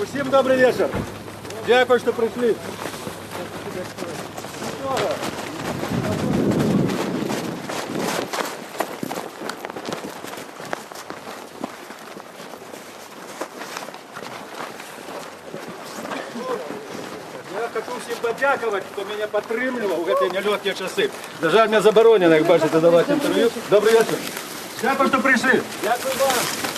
Усім добрий вечір. Дякую, що прийшли. Я хочу всім подякувати, хто мене підтримував у ці нелегкі часи. На жаль, мене заборонено, як бачите, давати інтерв'ю. Добрий вечір. Дякую, що прийшли. Дякую вам.